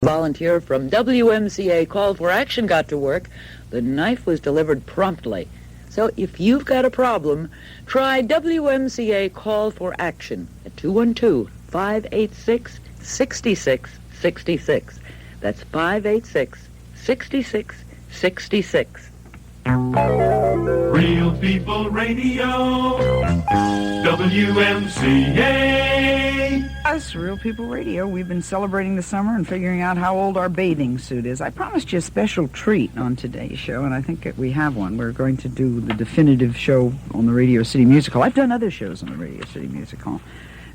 Volunteer from WMCA Call for Action got to work. The knife was delivered promptly. So if you've got a problem, try WMCA Call for Action at 212-586-6666. That's 586-6666. Real People Radio, WMCA. Us, Real People Radio, we've been celebrating the summer and figuring out how old our bathing suit is. I promised you a special treat on today's show, and I think that we have one. We're going to do the definitive show on the Radio City Music Hall. I've done other shows on the Radio City Music Hall,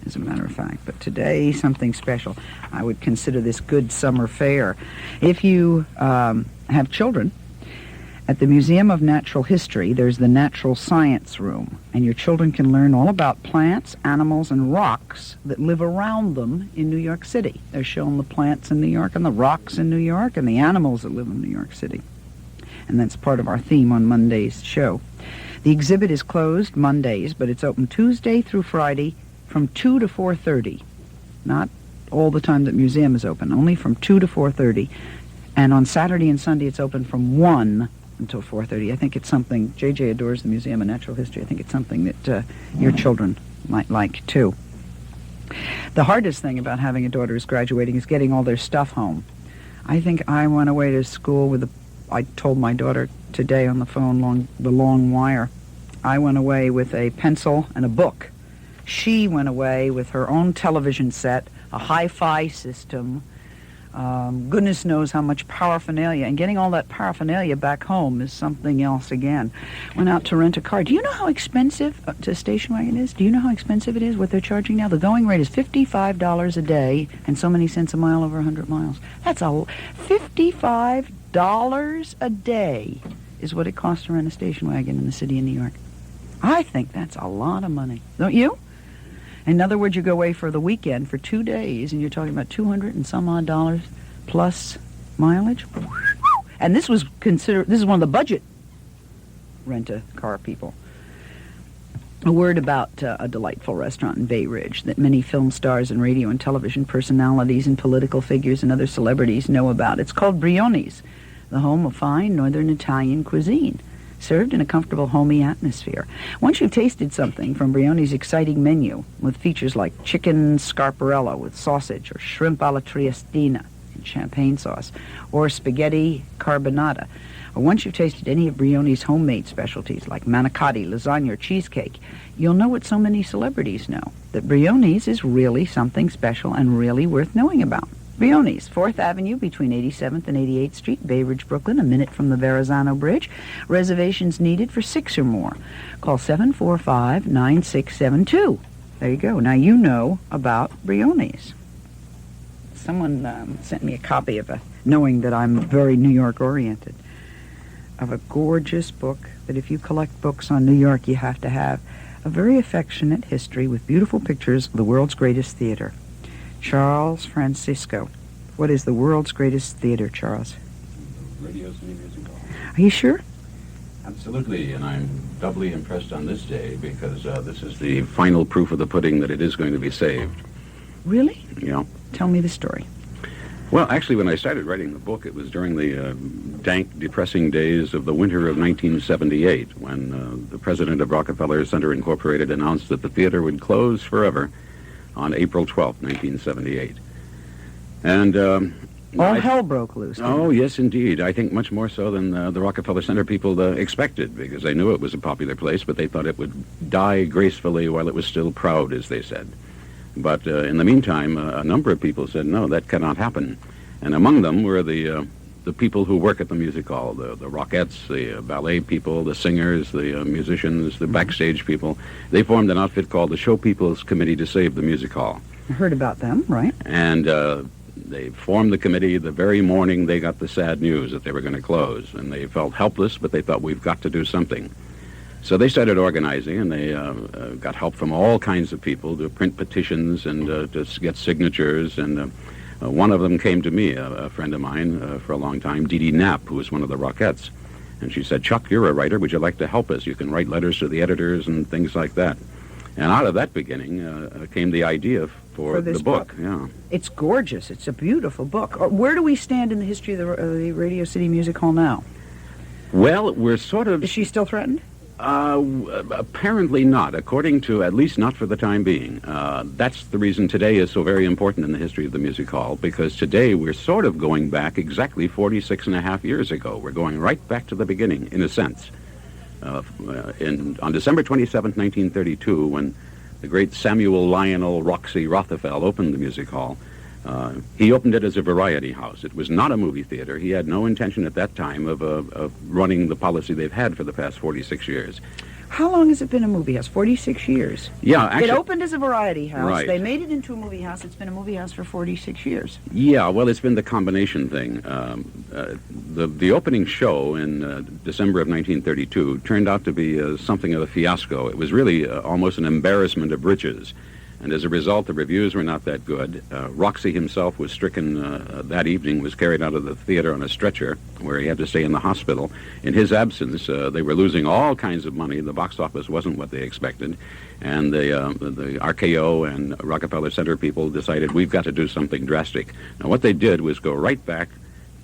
as a matter of fact, but today, something special. I would consider this good summer fare. If you have children, at the Museum of Natural History, there's the Natural Science Room, and your children can learn all about plants, animals, and rocks that live around them in New York City. They're shown the plants in New York and the rocks in New York and the animals that live in New York City. And that's part of our theme on Monday's show. The exhibit is closed Mondays, but it's open Tuesday through Friday from 2 to 4:30. Not all the time that museum is open, only from 2 to 4:30. And on Saturday and Sunday, it's open from 1 until 4:30. I think it's something, JJ adores the Museum of Natural History. I think it's something that your children might like, too. The hardest thing about having a daughter who's graduating is getting all their stuff home. I think I went away to school with I told my daughter today on the phone, the long wire, I went away with a pencil and a book. She went away with her own television set, a hi-fi system, goodness knows how much paraphernalia, and getting all that paraphernalia back home is something else again. Went out to rent a car. Do you know how expensive a station wagon is? Do you know how expensive it is, what they're charging now? The going rate is $55 a day and so many cents a mile over 100 miles. That's $55 a day is what it costs to rent a station wagon in the city of New York. I think that's a lot of money. Don't you? In other words, you go away for the weekend for 2 days, and you're talking about $200 and some odd dollars plus mileage. And this is one of the budget rent-a-car people. A word about a delightful restaurant in Bay Ridge that many film stars and radio and television personalities and political figures and other celebrities know about. It's called Brioni's, the home of fine northern Italian cuisine, served in a comfortable, homey atmosphere. Once you've tasted something from Brioni's exciting menu, with features like chicken scarparella with sausage, or shrimp alla triestina in champagne sauce, or spaghetti carbonara, or once you've tasted any of Brioni's homemade specialties like manicotti, lasagna, or cheesecake, you'll know what so many celebrities know, that Brioni's is really something special and really worth knowing about. Brioni's, 4th Avenue between 87th and 88th Street, Bay Ridge, Brooklyn, a minute from the Verrazano Bridge. Reservations needed for 6 or more. Call 745-9672. There you go. Now you know about Brioni's. Someone sent me a copy of knowing that I'm very New York-oriented, of a gorgeous book that if you collect books on New York, you have to have. A very affectionate history with beautiful pictures of the world's greatest theater. Charles Francisco. What is the world's greatest theater, Charles? Radio City Music Hall. Are you sure? Absolutely, and I'm doubly impressed on this day because this is the final proof of the pudding that it is going to be saved. Really? Yeah. Tell me the story. Well, actually, when I started writing the book, it was during the dank, depressing days of the winter of 1978, when the president of Rockefeller Center Incorporated announced that the theater would close forever on April 12th, 1978. And all hell broke loose. Oh, yes, indeed. I think much more so than the Rockefeller Center people expected, because they knew it was a popular place, but they thought it would die gracefully while it was still proud, as they said. But in the meantime, a number of people said, no, that cannot happen. And among them were the people who work at the music hall, the Rockettes, the ballet people, the singers, the musicians, the backstage people. They formed an outfit called the Show People's Committee to Save the Music Hall. I heard about them, right? And they formed the committee the very morning they got the sad news that they were going to close. And they felt helpless, but they thought, we've got to do something. So they started organizing, and they got help from all kinds of people to print petitions and to get signatures. And one of them came to me, a friend of mine for a long time, Dee Dee Knapp, who was one of the Rockettes. And she said, Chuck, you're a writer. Would you like to help us? You can write letters to the editors and things like that. And out of that beginning came the idea of for this the book. Yeah. It's gorgeous. It's a beautiful book. Where do we stand in the history of the Radio City Music Hall now? Well, we're sort of... Is she still threatened? Apparently not, according to, at least not for the time being. That's the reason today is so very important in the history of the music hall, because today we're sort of going back exactly 46 and a half years ago. We're going right back to the beginning, in a sense. On December 27th, 1932, when the great Samuel Lionel Roxy Raphael opened the music hall, he opened it as a variety house. It was not a movie theater. He had no intention at that time of running the policy they've had for the past 46 years. How long has it been a movie house? 46 years. Yeah, actually... It opened as a variety house. Right. They made it into a movie house. It's been a movie house for 46 years. Yeah, well, it's been the combination thing. The opening show in December of 1932 turned out to be something of a fiasco. It was really almost an embarrassment of riches. And as a result, the reviews were not that good. Roxy himself was stricken that evening, was carried out of the theater on a stretcher, where he had to stay in the hospital. In his absence, they were losing all kinds of money. The box office wasn't what they expected. And the RKO and Rockefeller Center people decided, we've got to do something drastic. Now, what they did was go right back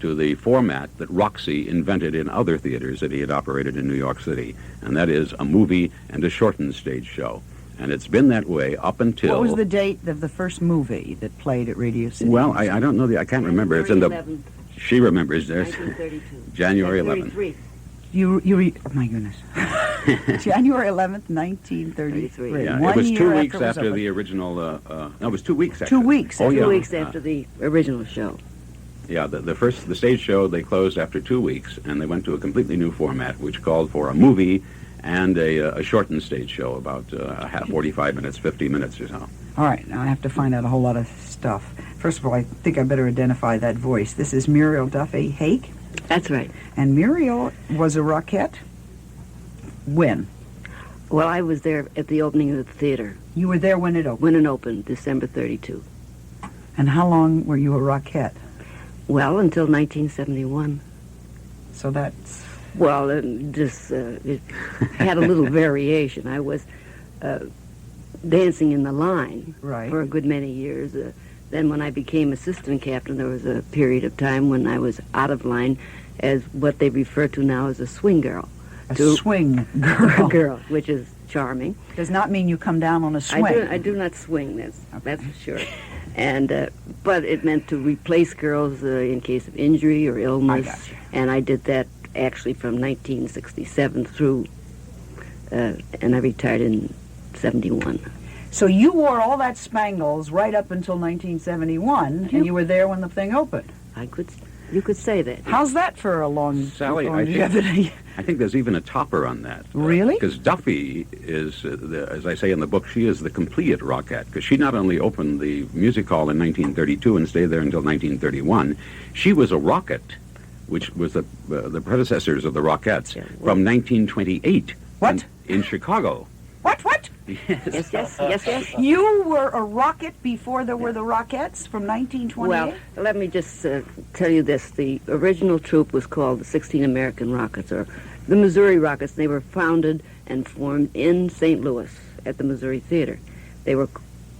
to the format that Roxy invented in other theaters that he had operated in New York City, and that is a movie and a shortened stage show. And it's been that way up until... What was the date of the first movie that played at Radio City? Well, I don't know. I can't remember. It's in the... 11th, She remembers. There's 1932. January 11th. 33. Oh, my goodness. January 11th, 1933. Yeah, One it was year 2 after weeks it was after opened. the original... no, it was 2 weeks, actually. 2 weeks. Oh, yeah. 2 weeks after the original show. Yeah, the stage show, they closed after 2 weeks, and they went to a completely new format, which called for a movie and a shortened stage show, about 45 minutes, 50 minutes or so. All right, now I have to find out a whole lot of stuff. First of all, I think I better identify that voice. This is Muriel Duffy Hake. That's right. And Muriel was a Rockette. When? Well, I was there at the opening of the theater You were there when it opened. when it opened, December 32. And how long were you a Rockette? Well, until 1971. So that's... Well, it had a little variation. I was dancing in the line Right. for a good many years. Then when I became assistant captain, there was a period of time when I was out of line as what they refer to now as a swing girl. A swing girl. Girl, which is charming. Does not mean you come down on a swing. I do not swing, that's for sure. And but it meant to replace girls in case of injury or illness. I gotcha. And I did that actually from 1967 through, and I retired in 71. So you wore all that spangles right up until 1971, Yep. and you were there when the thing opened. You could say that. How's that for a long Sally, longevity? I think there's even a topper on that. Really? Because Duffy is, as I say in the book, she is the complete Rockette, because she not only opened the music hall in 1932 and stayed there until 1931, she was a Rockette, which was the predecessors of the Rockettes, Yeah, from 1928. What? In Chicago. What? Yes. You were a Rocket before there were the Rockettes from 1928? Well, let me just tell you this. The original troupe was called the 16 American Rockets, or the Missouri Rockets. They were founded and formed in St. Louis at the Missouri Theater. They were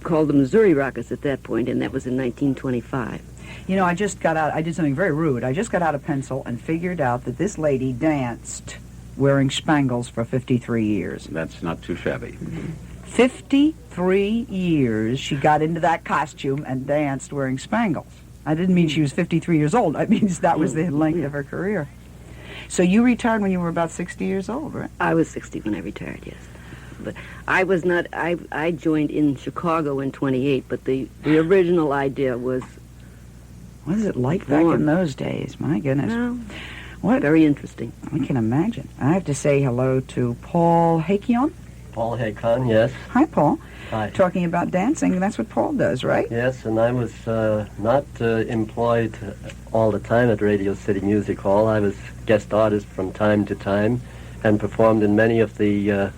called the Missouri Rockets at that point, and that was in 1925. You know, I just got out, I did something very rude. I just got out a pencil and figured out that this lady danced wearing spangles for 53 years. That's not too shabby. 53 years she got into that costume and danced wearing spangles. I didn't mean she was 53 years old. I mean that was the length of her career. So you retired when you were about 60 years old, right? I was 60 when I retired, yes. But I was not, I joined in Chicago in 28, but the original idea was... What is it like back in those days? My goodness. Well, What? very interesting. I can imagine. I have to say hello to Paul Hakion. Paul Hakon, yes. Hi, Paul. Hi. Talking about dancing, that's what Paul does, right? Yes, and I was not employed all the time at Radio City Music Hall. I was guest artist from time to time and performed in many of the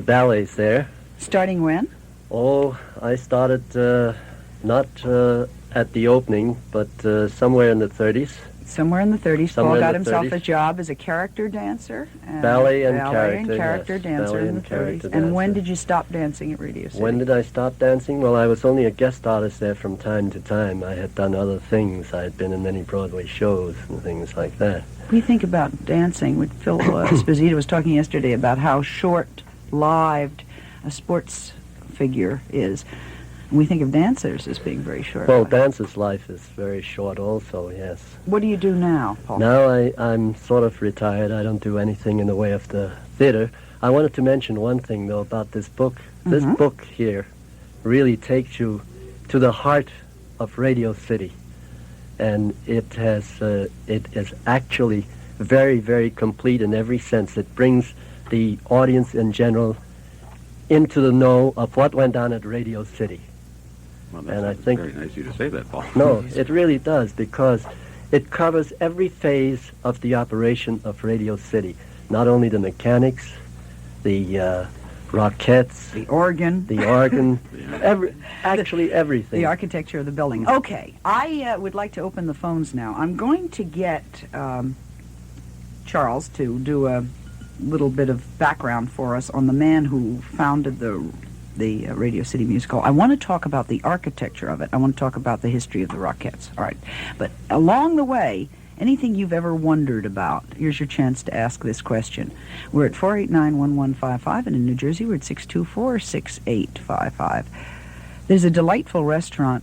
ballets there. Starting when? Oh, I started not at the opening, but somewhere in the 30s. Somewhere in the 30s, Somewhere Paul in got the himself 30s. a job as a character dancer. Ballet and character character, yes. dancer Ballet in the and character 30s. And when dancer. did you stop dancing at Radio City? When did I stop dancing? Well, I was only a guest artist there from time to time. I had done other things. I had been in many Broadway shows and things like that. We think about dancing. Phil Esposito was talking yesterday about how short-lived a sports figure is. And we think of dancers as being very short. Well, dancer's life is very short also, yes. What do you do now, Paul? Now I'm sort of retired. I don't do anything in the way of the theater. I wanted to mention one thing, though, about this book. This book here really takes you to the heart of Radio City. And it is actually very, very complete in every sense. It brings the audience in general into the know of what went on at Radio City. Well, And I that's think- very nice of you to say that, Paul. No, it really does, because it covers every phase of the operation of Radio City. Not only the mechanics, the Rockettes, The organ. the organ, actually everything. The architecture of the building. Okay, I would like to open the phones now. I'm going to get Charles to do a little bit of background for us on the man who founded the Radio City Music Hall. I want to talk about the architecture of it. I want to talk about the history of the Rockettes. All right, but along the way, anything you've ever wondered about, here's your chance to ask this question. We're at 489-1155, and in New Jersey, we're at 624-6855. There's a delightful restaurant.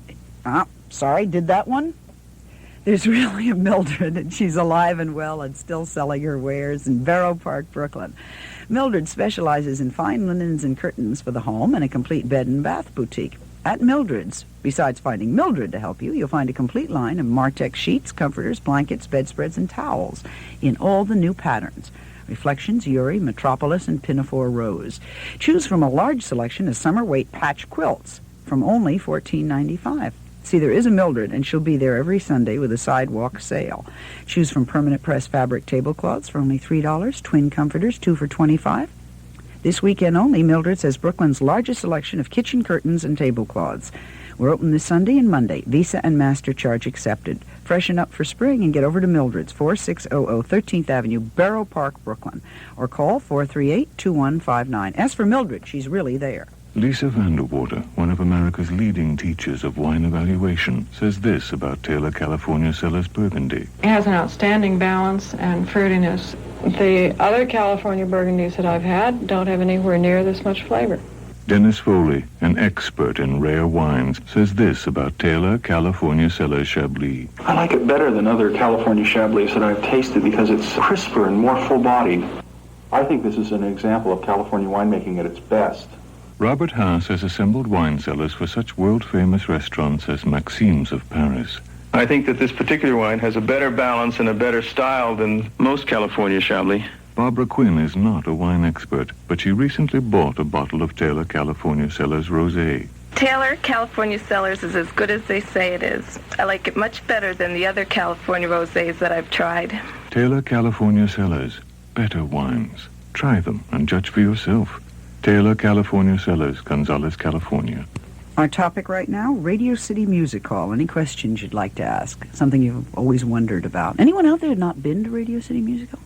Sorry, did that one? There's really a Mildred, and she's alive and well and still selling her wares in Borough Park, Brooklyn. Mildred specializes in fine linens and curtains for the home and a complete bed and bath boutique. At Mildred's, besides finding Mildred to help you, you'll find a complete line of Martex sheets, comforters, blankets, bedspreads, and towels in all the new patterns. Reflections, Uri, Metropolis, and Pinafore Rose. Choose from a large selection of summer weight patch quilts from only $14.95. See, there is a Mildred, and she'll be there every Sunday with a sidewalk sale. Choose from permanent press fabric tablecloths for only $3, twin comforters, 2 for $25. This weekend only, Mildred's has Brooklyn's largest selection of kitchen curtains and tablecloths. We're open this Sunday and Monday. Visa and Master charge accepted. Freshen up for spring and get over to Mildred's, 4600 13th Avenue, Borough Park, Brooklyn. Or call 438-2159. As for Mildred, she's really there. Lisa Vanderwater, one of America's leading teachers of wine evaluation, says this about Taylor California Cellars Burgundy. It has an outstanding balance and fruitiness. The other California Burgundies that I've had don't have anywhere near this much flavor. Dennis Foley, an expert in rare wines, says this about Taylor California Cellars Chablis. I like it better than other California Chablis that I've tasted because it's crisper and more full-bodied. I think this is an example of California winemaking at its best. Robert Haas has assembled wine cellars for such world-famous restaurants as Maxime's of Paris. I think that this particular wine has a better balance and a better style than most California Chablis. Barbara Quinn is not a wine expert, but she recently bought a bottle of Taylor California Cellars Rosé. Taylor California Cellars is as good as they say it is. I like it much better than the other California rosés that I've tried. Taylor California Cellars. Better wines. Try them and judge for yourself. Taylor California Cellars, Gonzales, California. Our topic right now, Radio City Music Hall. Any questions you'd like to ask? Something you've always wondered about. Anyone out there not been to Radio City Music Hall?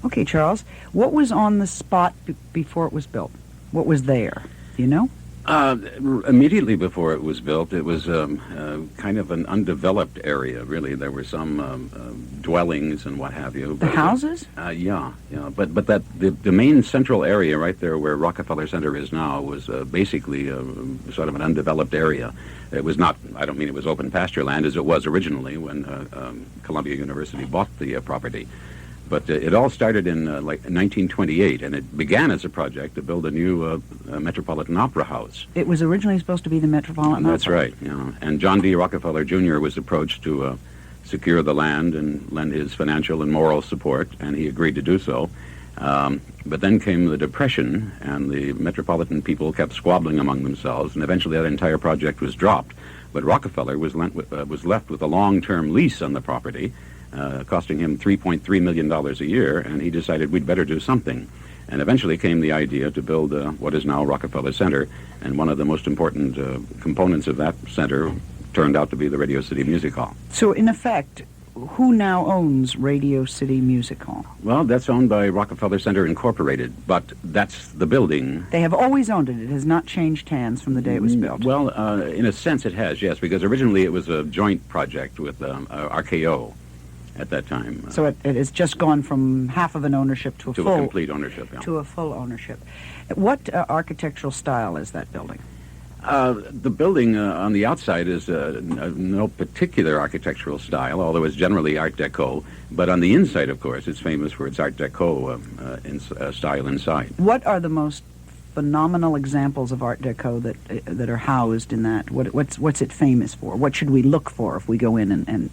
Okay, Charles, what was on the spot before it was built? What was there? Do you know? Immediately before it was built, it was kind of an undeveloped area, really. There were some dwellings and what have you. The houses? Yeah. But that the main central area right there where Rockefeller Center is now was basically sort of an undeveloped area. It was not, I don't mean it was open pasture land as it was originally when Columbia University bought the property. But it all started in 1928, and it began as a project to build a new Metropolitan Opera House. It was originally supposed to be the Metropolitan That's Opera. right, yeah. And John D. Rockefeller Jr. was approached to secure the land and lend his financial and moral support, and he agreed to do so. But then came the Depression, and the Metropolitan people kept squabbling among themselves, and eventually that entire project was dropped. But Rockefeller was left with a long-term lease on the property, costing him $3.3 million a year, and he decided we'd better do something. And eventually came the idea to build what is now Rockefeller Center, and one of the most important components of that center turned out to be the Radio City Music Hall. So, in effect, who now owns Radio City Music Hall? Well, that's owned by Rockefeller Center Incorporated, but that's the building. They have always owned it. It has not changed hands from the day it was built. Well, in a sense it has, yes, because originally it was a joint project with RKO at that time. So it has just gone from half of an ownership to a full... To a complete ownership, yeah. To a full ownership. What architectural style is that building? The building on the outside is no particular architectural style, although it's generally Art Deco. But on the inside, of course, it's famous for its Art Deco style inside. What are the most phenomenal examples of Art Deco that are housed in that? What's it famous for? What should we look for if we go in and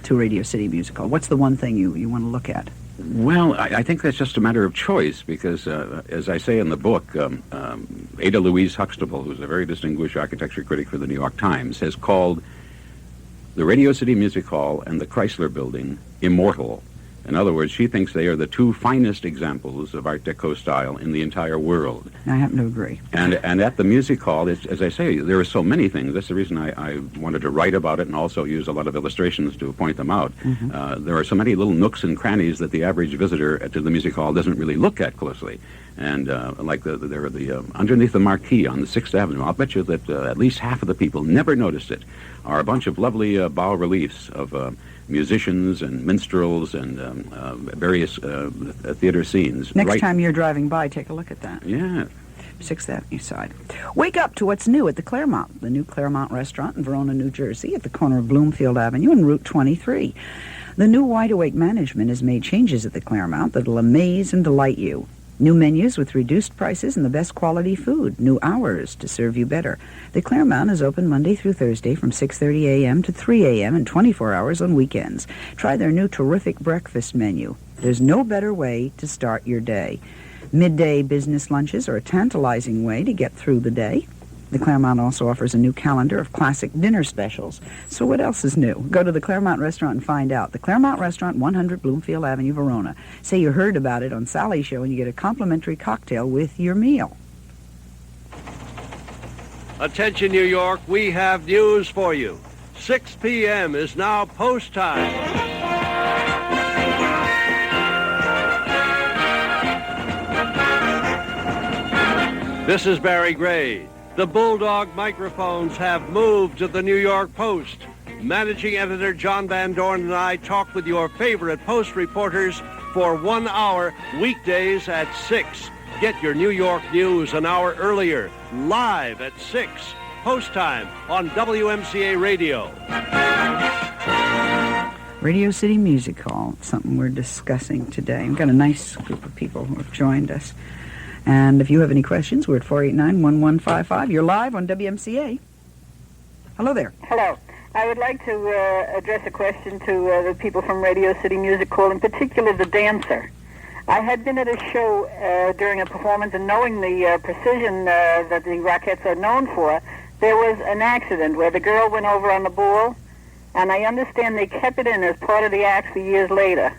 to Radio City Music Hall? What's the one thing you want to look at? Well, I think that's just a matter of choice because, as I say in the book, Ada Louise Huxtable, who's a very distinguished architecture critic for the New York Times, has called the Radio City Music Hall and the Chrysler Building immortal. In other words, she thinks they are the two finest examples of Art Deco style in the entire world. I happen to agree. And at the music hall, as I say, there are so many things. That's the reason I wanted to write about it and also use a lot of illustrations to point them out. Mm-hmm. There are so many little nooks and crannies that the average visitor to the music hall doesn't really look at closely. And like there are the underneath the marquee on the 6th Avenue, I'll bet you that at least half of the people never noticed it, are a bunch of lovely bas-reliefs of musicians and minstrels and various theater scenes. Next time you're driving by, take a look at that. Yeah. 6th Avenue side. Wake up to what's new at the Claremont, the new Claremont restaurant in Verona, New Jersey, at the corner of Bloomfield Avenue and Route 23. The new Wide Awake management has made changes at the Claremont that'll amaze and delight you. New menus with reduced prices and the best quality food. New hours to serve you better. The Claremont is open Monday through Thursday from 6:30 a.m. to 3 a.m. and 24 hours on weekends. Try their new terrific breakfast menu. There's no better way to start your day. Midday business lunches are a tantalizing way to get through the day. The Claremont also offers a new calendar of classic dinner specials. So what else is new? Go to the Claremont Restaurant and find out. The Claremont Restaurant, 100 Bloomfield Avenue, Verona. Say you heard about it on Sally's show and you get a complimentary cocktail with your meal. Attention, New York, we have news for you. 6 p.m. is now post time. This is Barry Gray. The Bulldog microphones have moved to the New York Post. Managing editor John Van Dorn and I talk with your favorite Post reporters for 1 hour, weekdays at 6. Get your New York news an hour earlier, live at 6. Post time on WMCA Radio. Radio City Music Hall, something we're discussing today. We've got a nice group of people who have joined us. And if you have any questions, we're at 489-1155. You're live on WMCA. Hello there. Hello. I would like to address a question to the people from Radio City Music Hall, in particular the dancer. I had been at a show during a performance, and knowing the precision that the Rockettes are known for, there was an accident where the girl went over on the ball, and I understand they kept it in as part of the act for years later.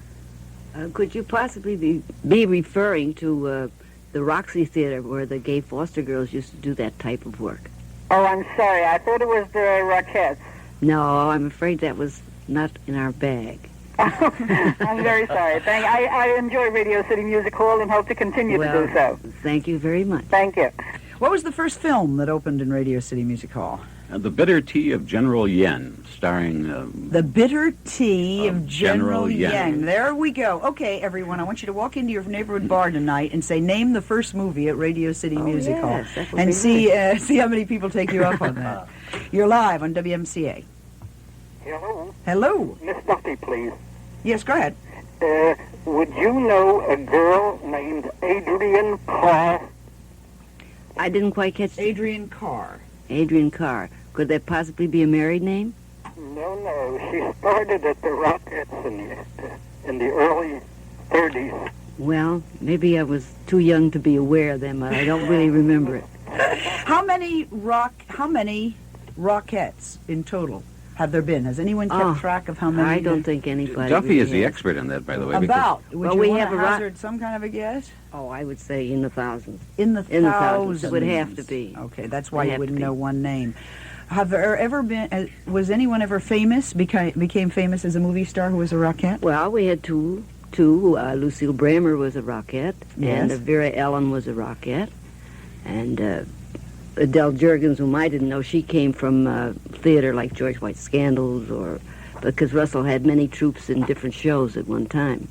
Could you possibly be referring to the Roxy Theater, where the gay foster girls used to do that type of work? Oh, I'm sorry. I thought it was the Rockettes. No, I'm afraid that was not in our bag. I'm very sorry. I enjoy Radio City Music Hall and hope to continue to do so. Thank you very much. Thank you. What was the first film that opened in Radio City Music Hall? The Bitter Tea of General Yen, starring... The Bitter Tea of General Yen. Yen. There we go. Okay, everyone, I want you to walk into your neighborhood bar tonight and say, name the first movie at Radio City Music Hall. And see how many people take you up on that. You're live on WMCA. Hello. Hello. Miss Duffy, please. Yes, go ahead. Would you know a girl named Adrian Carr? I didn't quite catch... Adrian Carr. Adrian Carr. Could that possibly be a married name? No. She started at the Rockettes in the early 30s. Well, maybe I was too young to be aware of them. I don't really remember it. How many Rockettes in total Have there been? Has anyone kept track of how many? I don't think anybody. Duffy is really the has. expert in that, by the way. About. because- Would Well, you we want have to a rock- hazard some kind of a guess? Oh, I would say in the thousands. In the In the thousands. thousands. It would have to be. Okay, that's why Would you have wouldn't to be. know one name. Have there ever been? Was anyone ever famous? Became famous as a movie star who was a rockette? Well, we had two. Lucille Bramer was a rockette, Yes. and Vera Ellen was a rockette, and Adele Jurgens, whom I didn't know, she came from theater like George White's Scandals, or because Russell had many troupes in different shows at one time.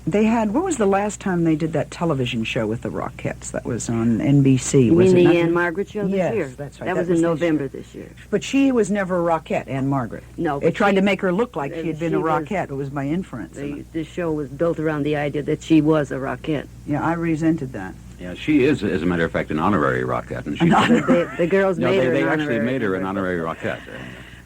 They had. What was the last time they did that television show with the Rockettes? That was on NBC. You was mean it the not Anne Margaret show this Yes, year? that's right. That was in November this year. But she was never a Rockette, Anne Margaret. No, They but tried she- to make her look like she had been she a was- Rockette. It was by inference. This show was built around the idea that she was a rockette. Yeah, I resented that. Yeah, she is, as a matter of fact, an honorary rockette. And she The girls no, made her they an actually honorary made her an honorary rockette.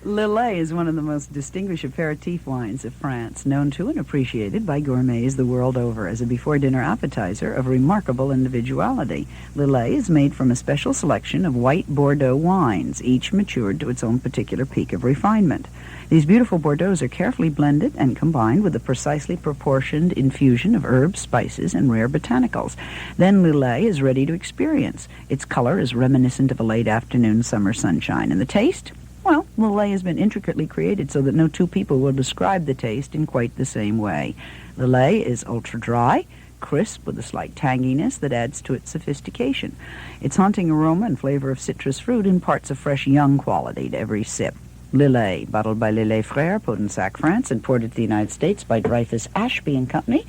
Lillet is one of the most distinguished aperitif wines of France, known to and appreciated by gourmets the world over as a before-dinner appetizer of remarkable individuality. Lillet is made from a special selection of white Bordeaux wines, each matured to its own particular peak of refinement. These beautiful Bordeaux are carefully blended and combined with a precisely proportioned infusion of herbs, spices, and rare botanicals. Then Lillet is ready to experience. Its color is reminiscent of a late afternoon summer sunshine. And the taste? Well, Lillet has been intricately created so that no two people will describe the taste in quite the same way. Lillet is ultra-dry, crisp with a slight tanginess that adds to its sophistication. Its haunting aroma and flavor of citrus fruit imparts a fresh young quality to every sip. Lillet, bottled by Lillet Frères, Podensac, France, and ported to the United States by Dreyfus Ashby and Company,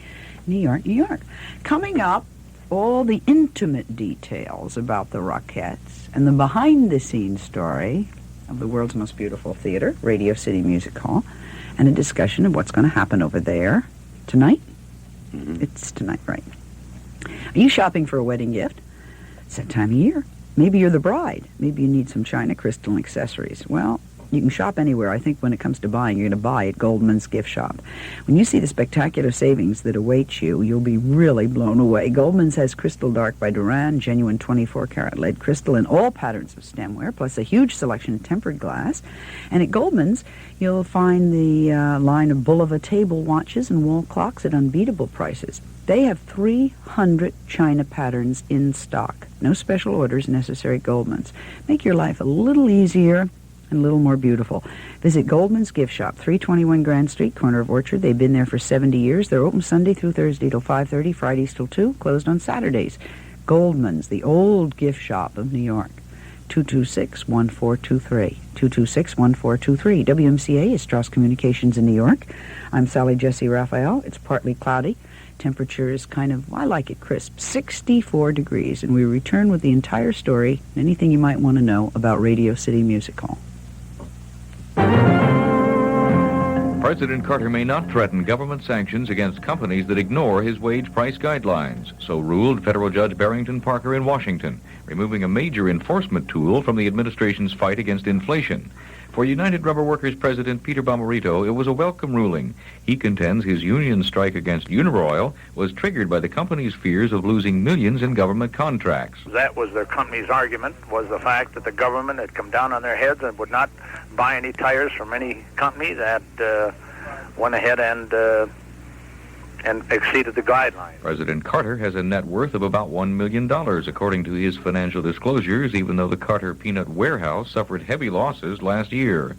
New York, New York. Coming up, all the intimate details about the Rockettes and the behind-the-scenes story of the world's most beautiful theater, Radio City Music Hall, and a discussion of what's going to happen over there tonight. It's tonight, right? Are you shopping for a wedding gift? It's that time of year. Maybe you're the bride. Maybe you need some china, crystal, and accessories. Well, you can shop anywhere. I think when it comes to buying, you're going to buy at Goldman's Gift Shop. When you see the spectacular savings that await you, you'll be really blown away. Goldman's has Crystal Dark by Duran, genuine 24-karat lead crystal in all patterns of stemware, plus a huge selection of tempered glass. And at Goldman's, you'll find the line of Bulova table watches and wall clocks at unbeatable prices. They have 300 china patterns in stock. No special orders necessary at Goldman's. Make your life a little easier and a little more beautiful. Visit Goldman's Gift Shop, 321 Grand Street, corner of Orchard. They've been there for 70 years. They're open Sunday through Thursday till 5:30, Fridays till 2, closed on Saturdays. Goldman's, the old gift shop of New York. 226-1423. 226-1423. WMCA is Strauss Communications in New York. I'm Sally Jessy Raphael. It's partly cloudy. Temperature is kind of, I like it crisp, 64 degrees. And we return with the entire story, anything you might want to know about Radio City Music Hall. President Carter may not threaten government sanctions against companies that ignore his wage price guidelines. So ruled federal Judge Barrington Parker in Washington, removing a major enforcement tool from the administration's fight against inflation. For United Rubber Workers President Peter Bomarito, it was a welcome ruling. He contends his union strike against Uniroyal was triggered by the company's fears of losing millions in government contracts. That was their company's argument, was the fact that the government had come down on their heads and would not buy any tires from any company that went ahead and exceeded the guidelines. President Carter has a net worth of about $1 million, according to his financial disclosures, even though the Carter Peanut Warehouse suffered heavy losses last year.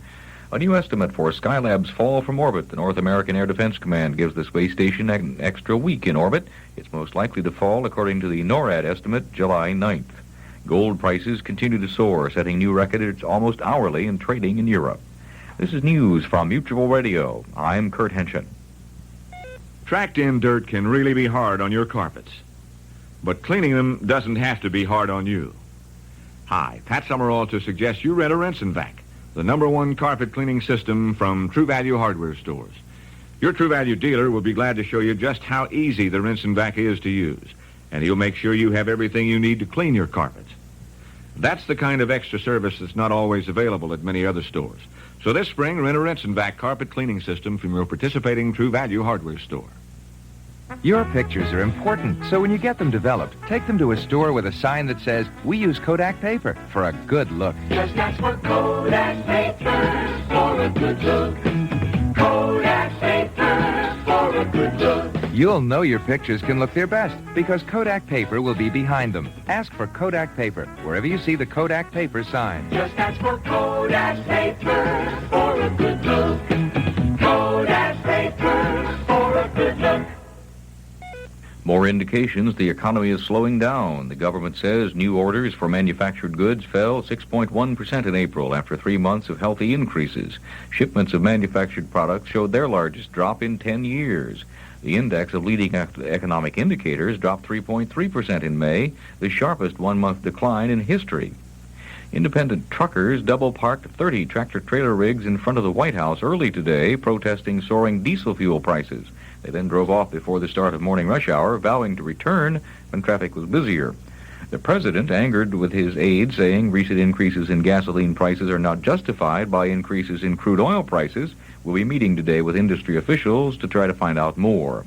A new estimate for Skylab's fall from orbit. The North American Air Defense Command gives the space station an extra week in orbit. It's most likely to fall, according to the NORAD estimate, July 9th. Gold prices continue to soar, setting new records almost hourly in trading in Europe. This is news from Mutual Radio. I'm Kurt Henshin. Tracked-in dirt can really be hard on your carpets. But cleaning them doesn't have to be hard on you. Hi, Pat Summerall to suggest you rent a Rinse and Vac, the #1 carpet cleaning system from True Value hardware stores. Your True Value dealer will be glad to show you just how easy the Rinse and Vac is to use, and he'll make sure you have everything you need to clean your carpets. That's the kind of extra service that's not always available at many other stores. So this spring, rent a Rinse and Vac carpet cleaning system from your participating True Value hardware store. Your pictures are important, so when you get them developed, take them to a store with a sign that says, "We use Kodak paper," for a good look. Just ask for Kodak paper for for a good look. Kodak paper for a good look. You'll know your pictures can look their best because Kodak paper will be behind them. Ask for Kodak paper wherever you see the Kodak paper sign. Just ask for Kodak paper for a good look. Kodak paper for a good look. More indications the economy is slowing down. The government says new orders for manufactured goods fell 6.1% in April after 3 months of healthy increases. Shipments of manufactured products showed their largest drop in 10 years. The index of leading economic indicators dropped 3.3% in May, the sharpest one-month decline in history. Independent truckers double-parked 30 tractor-trailer rigs in front of the White House early today, protesting soaring diesel fuel prices. They then drove off before the start of morning rush hour, vowing to return when traffic was busier. The president, angered with his aides, saying recent increases in gasoline prices are not justified by increases in crude oil prices, will be meeting today with industry officials to try to find out more.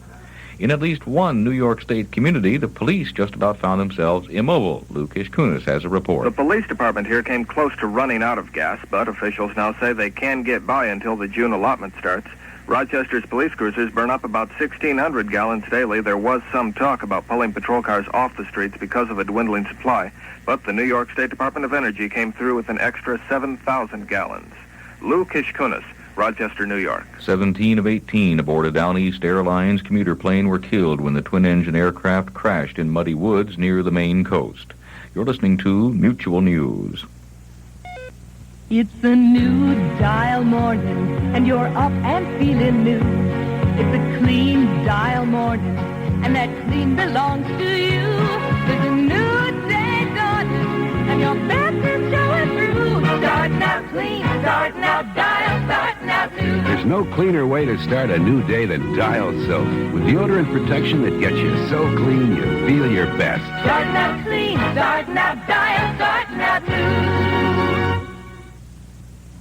In at least one New York State community, the police just about found themselves immobile. Luke Ishkunis has a report. The police department here came close to running out of gas, but officials now say they can get by until the June allotment starts. Rochester's police cruisers burn up about 1,600 gallons daily. There was some talk about pulling patrol cars off the streets because of a dwindling supply, but the New York State Department of Energy came through with an extra 7,000 gallons. Lou Kishkunis, Rochester, New York. 17 of 18 aboard a Down East Airlines commuter plane were killed when the twin-engine aircraft crashed in muddy woods near the Maine coast. You're listening to Mutual News. It's a new dial morning, and you're up and feeling new. It's a clean dial morning, and that clean belongs to you. There's a new day dawning, and your best is showing through. Starting out clean, starting out dial, starting out new. There's no cleaner way to start a new day than Dial soap, with deodorant protection that gets you so clean you feel your best. Starting out clean, starting out dial, starting out new.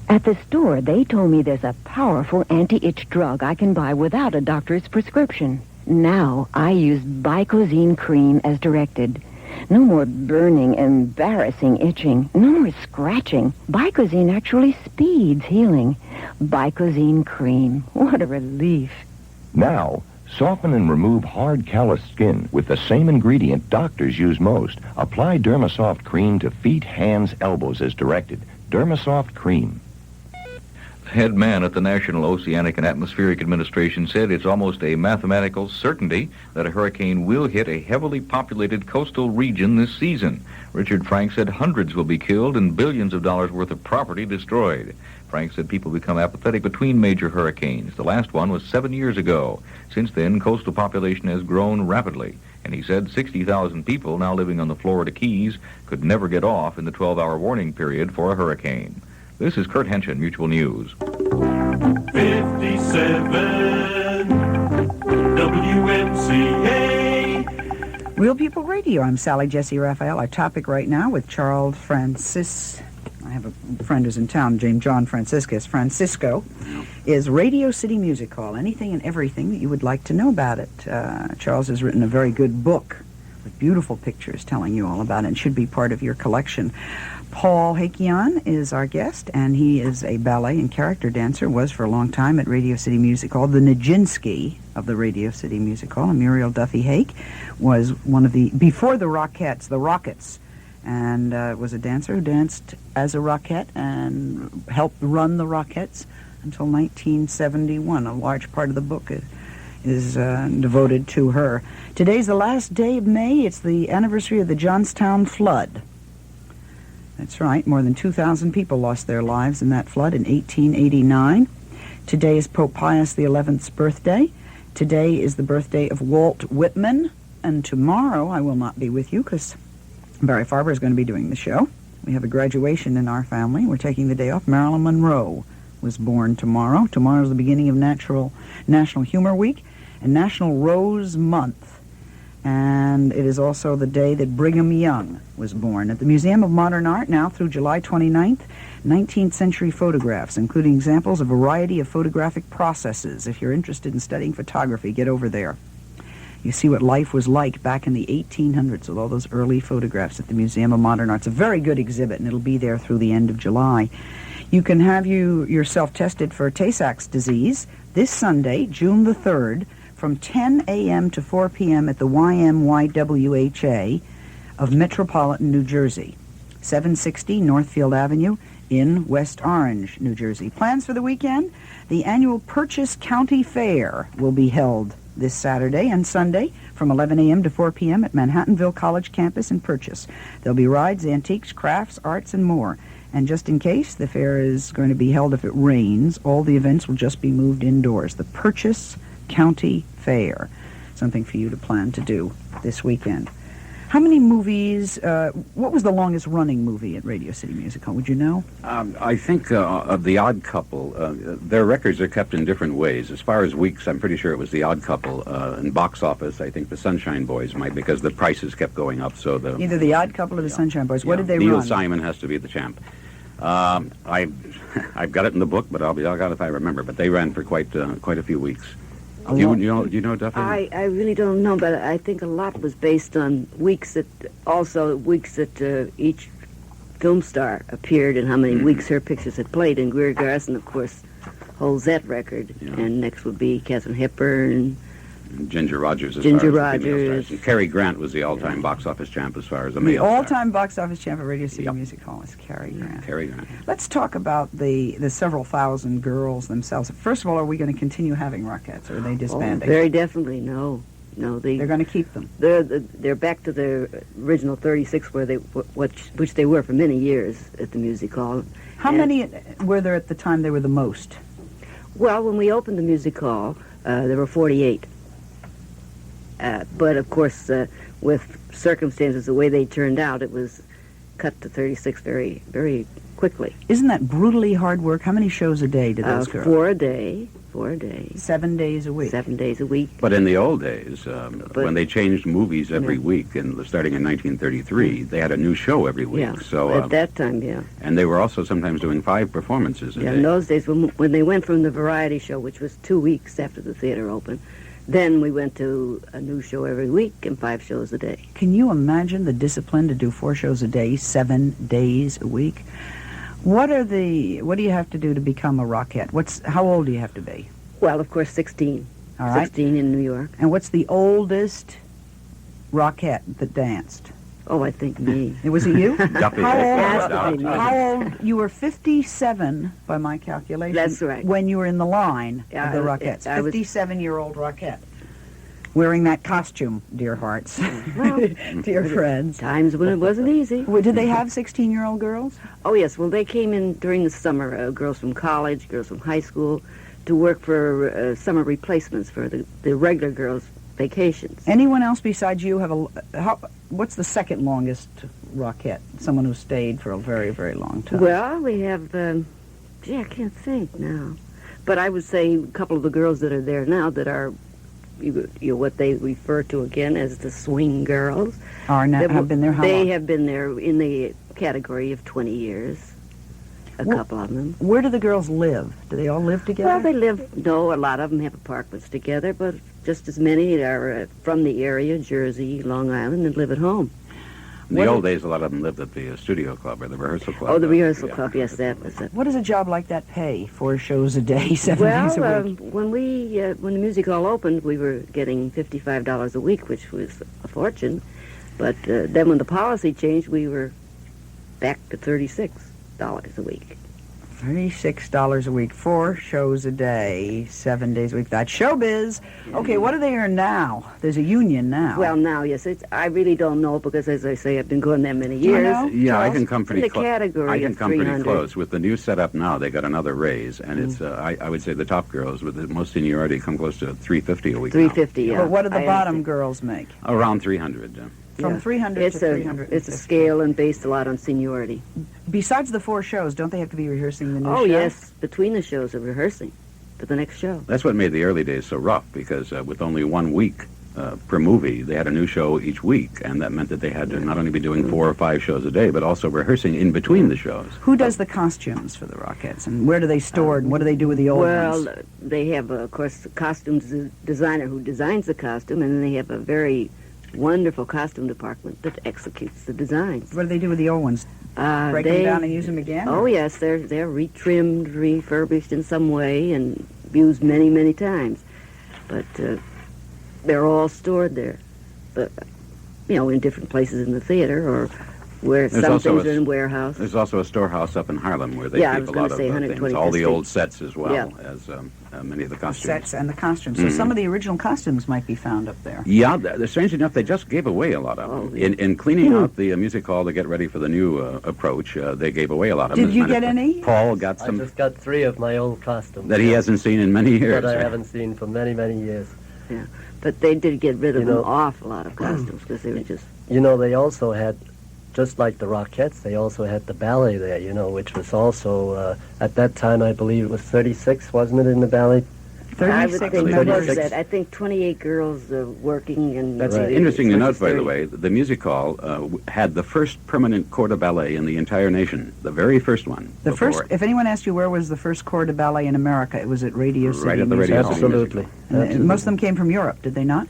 At the store, they told me there's a powerful anti-itch drug I can buy without a doctor's prescription. Now, I use Bicozine cream as directed. No more burning, embarrassing itching. No more scratching. Bicozine actually speeds healing. Bicozine cream. What a relief. Now, soften and remove hard, calloused skin with the same ingredient doctors use most. Apply Dermasoft cream to feet, hands, elbows as directed. Dermasoft cream. Head man at the National Oceanic and Atmospheric Administration said it's almost a mathematical certainty that a hurricane will hit a heavily populated coastal region this season. Richard Frank said hundreds will be killed and billions of dollars worth of property destroyed. Frank said people become apathetic between major hurricanes. The last one was 7 years ago. Since then, coastal population has grown rapidly. And he said 60,000 people now living on the Florida Keys could never get off in the 12-hour warning period for a hurricane. This is Kurt Henshin, Mutual News. 57 WMCA. Real People Radio. I'm Sally Jessy Raphael. Our topic right now with Charles Francis. I have a friend who's in town, James John Franciscus. Francisco is Radio City Music Hall. Anything and everything that you would like to know about it. Charles has written a very good book with beautiful pictures telling you all about it and should be part of your collection. Paul Hakian is our guest, and he is a ballet and character dancer, was for a long time at Radio City Music Hall, the Nijinsky of the Radio City Music Hall. And Muriel Duffy Hake was one of the, before the Rockets, and was a dancer who danced as a Rockette and helped run the Rockettes until 1971. A large part of the book is devoted to her. Today's the last day of May. It's the anniversary of the Johnstown flood. That's right. More than 2,000 people lost their lives in that flood in 1889. Today is Pope Pius XI's birthday. Today is the birthday of Walt Whitman. And tomorrow I will not be with you because Barry Farber is going to be doing the show. We have a graduation in our family. We're taking the day off. Marilyn Monroe was born tomorrow. Tomorrow is the beginning of National Humor Week and National Rose Month. And it is also the day that Brigham Young was born. At the Museum of Modern Art now through July 29th, 19th century photographs, including examples of a variety of photographic processes. If you're interested in studying photography, get over there. You see what life was like back in the 1800s with all those early photographs at the Museum of Modern Art. It's a very good exhibit, and it'll be there through the end of July. You can have yourself tested for Tay-Sachs disease this Sunday, June the 3rd, from 10 a.m. to 4 p.m. at the YMYWHA of Metropolitan, New Jersey, 760 Northfield Avenue in West Orange, New Jersey. Plans for the weekend? The annual Purchase County Fair will be held this Saturday and Sunday from 11 a.m. to 4 p.m. at Manhattanville College campus in Purchase. There'll be rides, antiques, crafts, arts, and more. And just in case the fair is going to be held if it rains, all the events will just be moved indoors. The Purchase County Fair. Something for you to plan to do this weekend. How many movies, what was the longest running movie at Radio City Music Hall? Would you know? I think of The Odd Couple, their records are kept in different ways. As far as weeks, I'm pretty sure it was The Odd Couple. In box office, I think the Sunshine Boys might, because the prices kept going up. So Either The Odd Couple or the Sunshine Boys. What did they Neil run? Simon has to be the champ. I've got it in the book, but I'll got it if I remember. But they ran for quite a few weeks. Do you know, Duffy? I really don't know, but I think a lot was based on weeks that each film star appeared and how many weeks her pictures had played. And Greer Garson, of course, holds that record. Yeah. And next would be Katharine Hepburn. Ginger Rogers. Ginger Rogers. And Cary Grant was the all-time box office champ as far as the male all-time star. Box office champ at Radio City Music Hall is Cary Grant. Cary Grant. Let's talk about the several thousand girls themselves. First of all, are we going to continue having Rockettes, or are they disbanding? Very definitely, no. They're going to keep them. They're back to their original 36, which they were for many years at the Music Hall. How many were there at the time they were the most? Well, when we opened the Music Hall, there were 48. But, of course, with circumstances, the way they turned out, it was cut to 36 very, very quickly. Isn't that brutally hard work? How many shows a day do those girls? 4 a day. 4 a day. 7 days a week. 7 days a week. But in the old days, when they changed movies every week, starting in 1933, they had a new show every week. Yeah, so at that time, yeah. And they were also sometimes doing 5 performances a day. In those days, when they went from the variety show, which was 2 weeks after the theater opened, then we went to a new show every week and 5 shows a day. Can you imagine the discipline to do 4 shows a day, 7 days a week? What do you have to do to become a Rockette? How old do you have to be? Well, of course, 16. All right. 16 in New York. And what's the oldest Rockette that danced? Oh, I think me. Was it you? How old? You were 57 by my calculation. That's right. When you were in the line of the Rockettes. 57-year-old Rockette. Wearing that costume, dear hearts. Well, dear friends. Times when it wasn't easy. Did they have 16-year-old girls? Oh, yes. Well, they came in during the summer, girls from college, girls from high school, to work for summer replacements for the regular girls' vacations. Anyone else besides you have what's the second longest Rockette? Someone who stayed for a very, very long time. Well, we have, I can't think now. But I would say a couple of the girls that are there now that are what they refer to again as the swing girls. Have been there how long? They have been there in the category of 20 years, a couple of them. Where do the girls live? Do they all live together? Well, a lot of them have apartments together, but just as many are from the area, Jersey, Long Island, and live at home. In the old days, a lot of them lived at the studio club or the rehearsal club. Oh, the rehearsal club, yes, that was it. What does a job like that pay? 4 shows a day, 7 days a week? When the Music Hall opened, we were getting $55 a week, which was a fortune. But then when the policy changed, we were back to $36 a week. $36 a week, 4 shows a day, 7 days a week. That's showbiz. Okay, what do they earn now? There's a union now. Well, now, yes. I really don't know because, as I say, I've been going that many years. Yeah, I can come pretty close. I can come pretty close. With the new setup now, they got another raise, and it's I would say the top girls with the most seniority come close to $350 a week. $350, yeah. But what do the bottom girls make? Around $300. From 300 to 300. It's a scale and based a lot on seniority. Besides the 4 shows, don't they have to be rehearsing the new show? Oh, yes. Between the shows, they're rehearsing for the next show. That's what made the early days so rough, because with only 1 week per movie, they had a new show each week, and that meant that they had to not only be doing 4 or 5 shows a day, but also rehearsing in between the shows. Who does the costumes for the Rockettes, and where do they store it, and what do they do with the old ones? Well, they have, of course, the costumes designer who designs the costume, and then they have a very wonderful costume department that executes the designs. What do they do with the old ones? Break them down and use them again? Oh, yes. They're retrimmed, refurbished in some way, and used many, many times. But they're all stored there. But, in different places in the theater, or where some things are in warehouse. There's also a storehouse up in Harlem where they keep a lot of things, all the old sets as well as many of the costumes. Sets and the costumes. So some of the original costumes might be found up there. Yeah, strangely enough, they just gave away a lot of them. In cleaning out the music hall to get ready for the new approach, they gave away a lot of them. Did you get any? Paul got some. I just got 3 of my old costumes. That he hasn't seen in many years. That I haven't seen for many, many years. Yeah, but they did get rid of an awful lot of costumes because they were just... they also had, just like the Rockettes, they also had the ballet there, which was also, at that time, I believe it was 36, wasn't it, in the ballet? 36 I would think members. That. I think 28 girls working. And that's interesting to note, by the way. The music hall had the first permanent corps de ballet in the entire nation, the very first one. The first. If anyone asked you where was the first corps de ballet in America, it was at Radio City. Right at the Radio City. Absolutely. Most of them came from Europe, did they not?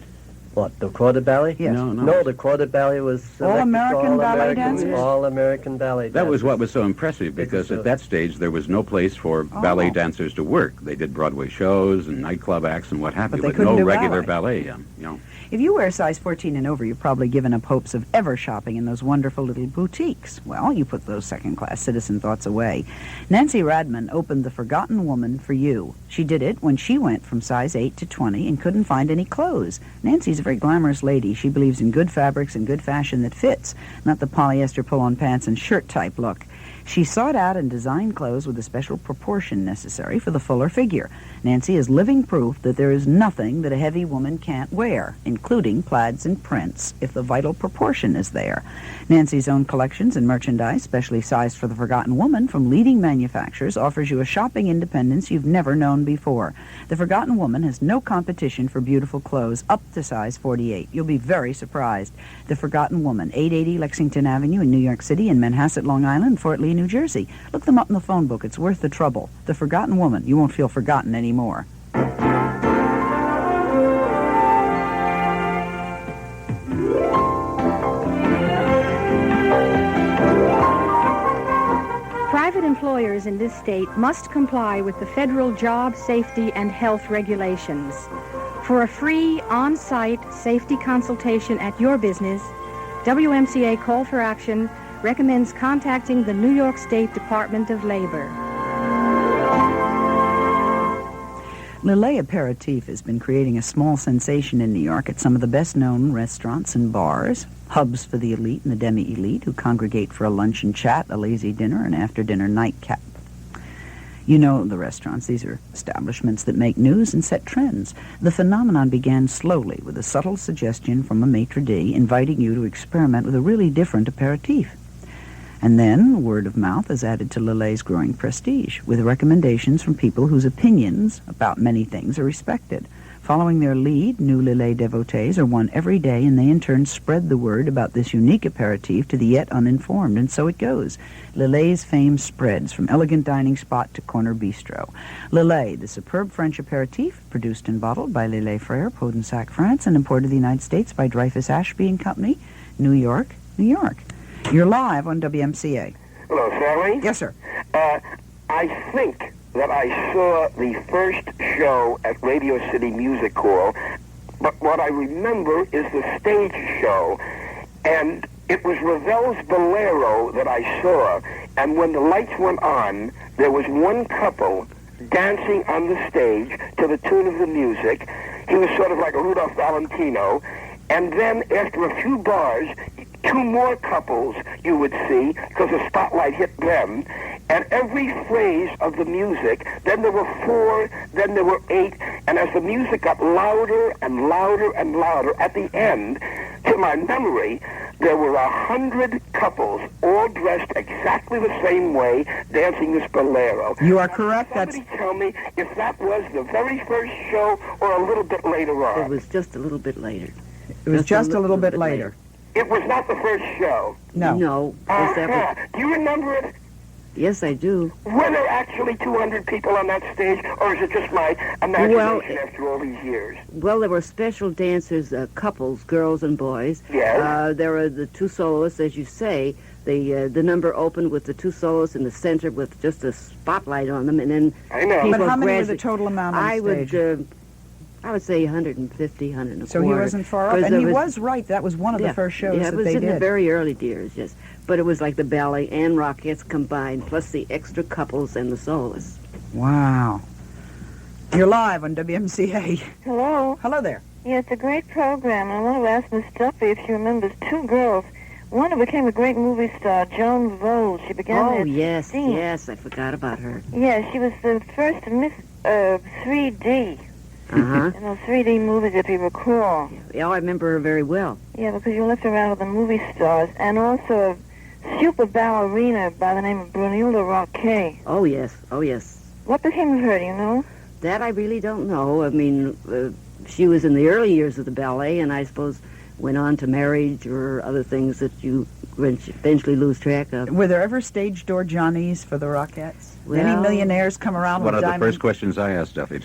What, the corps de ballet? Yes. No, the corps de ballet was all-American ballet dancers? All-American ballet dancers. That was what was so impressive, because at that stage there was no place for ballet dancers to work. They did Broadway shows and nightclub acts and what have you, but no regular ballet. If you wear size 14 and over, you've probably given up hopes of ever shopping in those wonderful little boutiques. Well, you put those second-class citizen thoughts away. Nancy Radman opened The Forgotten Woman for you. She did it when she went from size 8 to 20 and couldn't find any clothes. Nancy's a very glamorous lady. She believes in good fabrics and good fashion that fits, not the polyester pull-on pants and shirt-type look. She sought out and designed clothes with the special proportion necessary for the fuller figure. Nancy is living proof that there is nothing that a heavy woman can't wear, including plaids and prints, if the vital proportion is there. Nancy's own collections and merchandise, specially sized for the Forgotten Woman from leading manufacturers, offers you a shopping independence you've never known before. The Forgotten Woman has no competition for beautiful clothes up to size 48. You'll be very surprised. The Forgotten Woman, 880 Lexington Avenue in New York City, and Manhasset, Long Island, Fort Lee, New Jersey. Look them up in the phone book. It's worth the trouble. The Forgotten Woman. You won't feel forgotten anymore. Private employers in this state must comply with the federal job safety and health regulations. For a free on-site safety consultation at your business, WMCA Call for Action recommends contacting the New York State Department of Labor. Lillet Aperitif has been creating a small sensation in New York at some of the best-known restaurants and bars, hubs for the elite and the demi-elite who congregate for a lunch and chat, a lazy dinner, and after-dinner nightcap. You know the restaurants. These are establishments that make news and set trends. The phenomenon began slowly with a subtle suggestion from a maitre d' inviting you to experiment with a really different aperitif. And then word of mouth has added to Lillet's growing prestige, with recommendations from people whose opinions about many things are respected. Following their lead, new Lillet devotees are won every day, and they in turn spread the word about this unique aperitif to the yet uninformed, and so it goes. Lillet's fame spreads from elegant dining spot to corner bistro. Lillet, the superb French aperitif, produced and bottled by Lillet Frères, Podensac, France, and imported to the United States by Dreyfus Ashby and Company, New York, New York. You're live on WMCA. Hello, Sally? Yes, sir. I think that I saw the first show at Radio City Music Hall, but what I remember is the stage show, and it was Ravel's Bolero that I saw, and when the lights went on, there was one couple dancing on the stage to the tune of the music. He was sort of like a Rudolph Valentino, and then after a few bars, 2 more couples you would see because the spotlight hit them. And every phrase of the music, then there were 4, then there were 8, and as the music got louder and louder and louder, at the end, to my memory, there were 100 couples, all dressed exactly the same way, dancing this bolero. You are correct. Somebody tell me if that was the very first show or a little bit later on. It was just a little bit later. It was just a little bit later. It was not the first show. No. No. Do you remember it? Yes, I do. Were there actually 200 people on that stage, or is it just my imagination after all these years? Well, there were special dancers, couples, girls and boys. Yes. There were the 2 soloists, as you say. The number opened with the two solos in the center with just a spotlight on them, and then I know. people But how many were the gradually- total amount on I stage? I would say 150, 125. So he wasn't far off, and he was right. That was one of the first shows yeah, that it was they in the did. very early years, yes. But it was like the ballet and Rockettes combined, plus the extra couples and the soloists. Wow. You're live on WMCA. Hello. Hello there. Yeah, it's a great program. I want to ask Miss Duffy if she remembers two girls. One who became a great movie star, Joan Vole. She began Oh, at yes, 16. yes, I forgot about her. Yeah, she was the first Miss 3D. Uh-huh. In those 3D movies, if you recall. Yeah, I remember her very well. Yeah, because you left around with the movie stars. And also a super ballerina by the name of Brunilda Roque. Oh, yes, oh, yes. What became of her, do you know? That I really don't know. I mean, she was in the early years of the ballet, and I suppose went on to marriage or other things that you eventually lose track of. Were there ever stage door Johnnies for the Rockettes? Any Well, millionaires come around One with of the diamond? first questions I asked Duffy.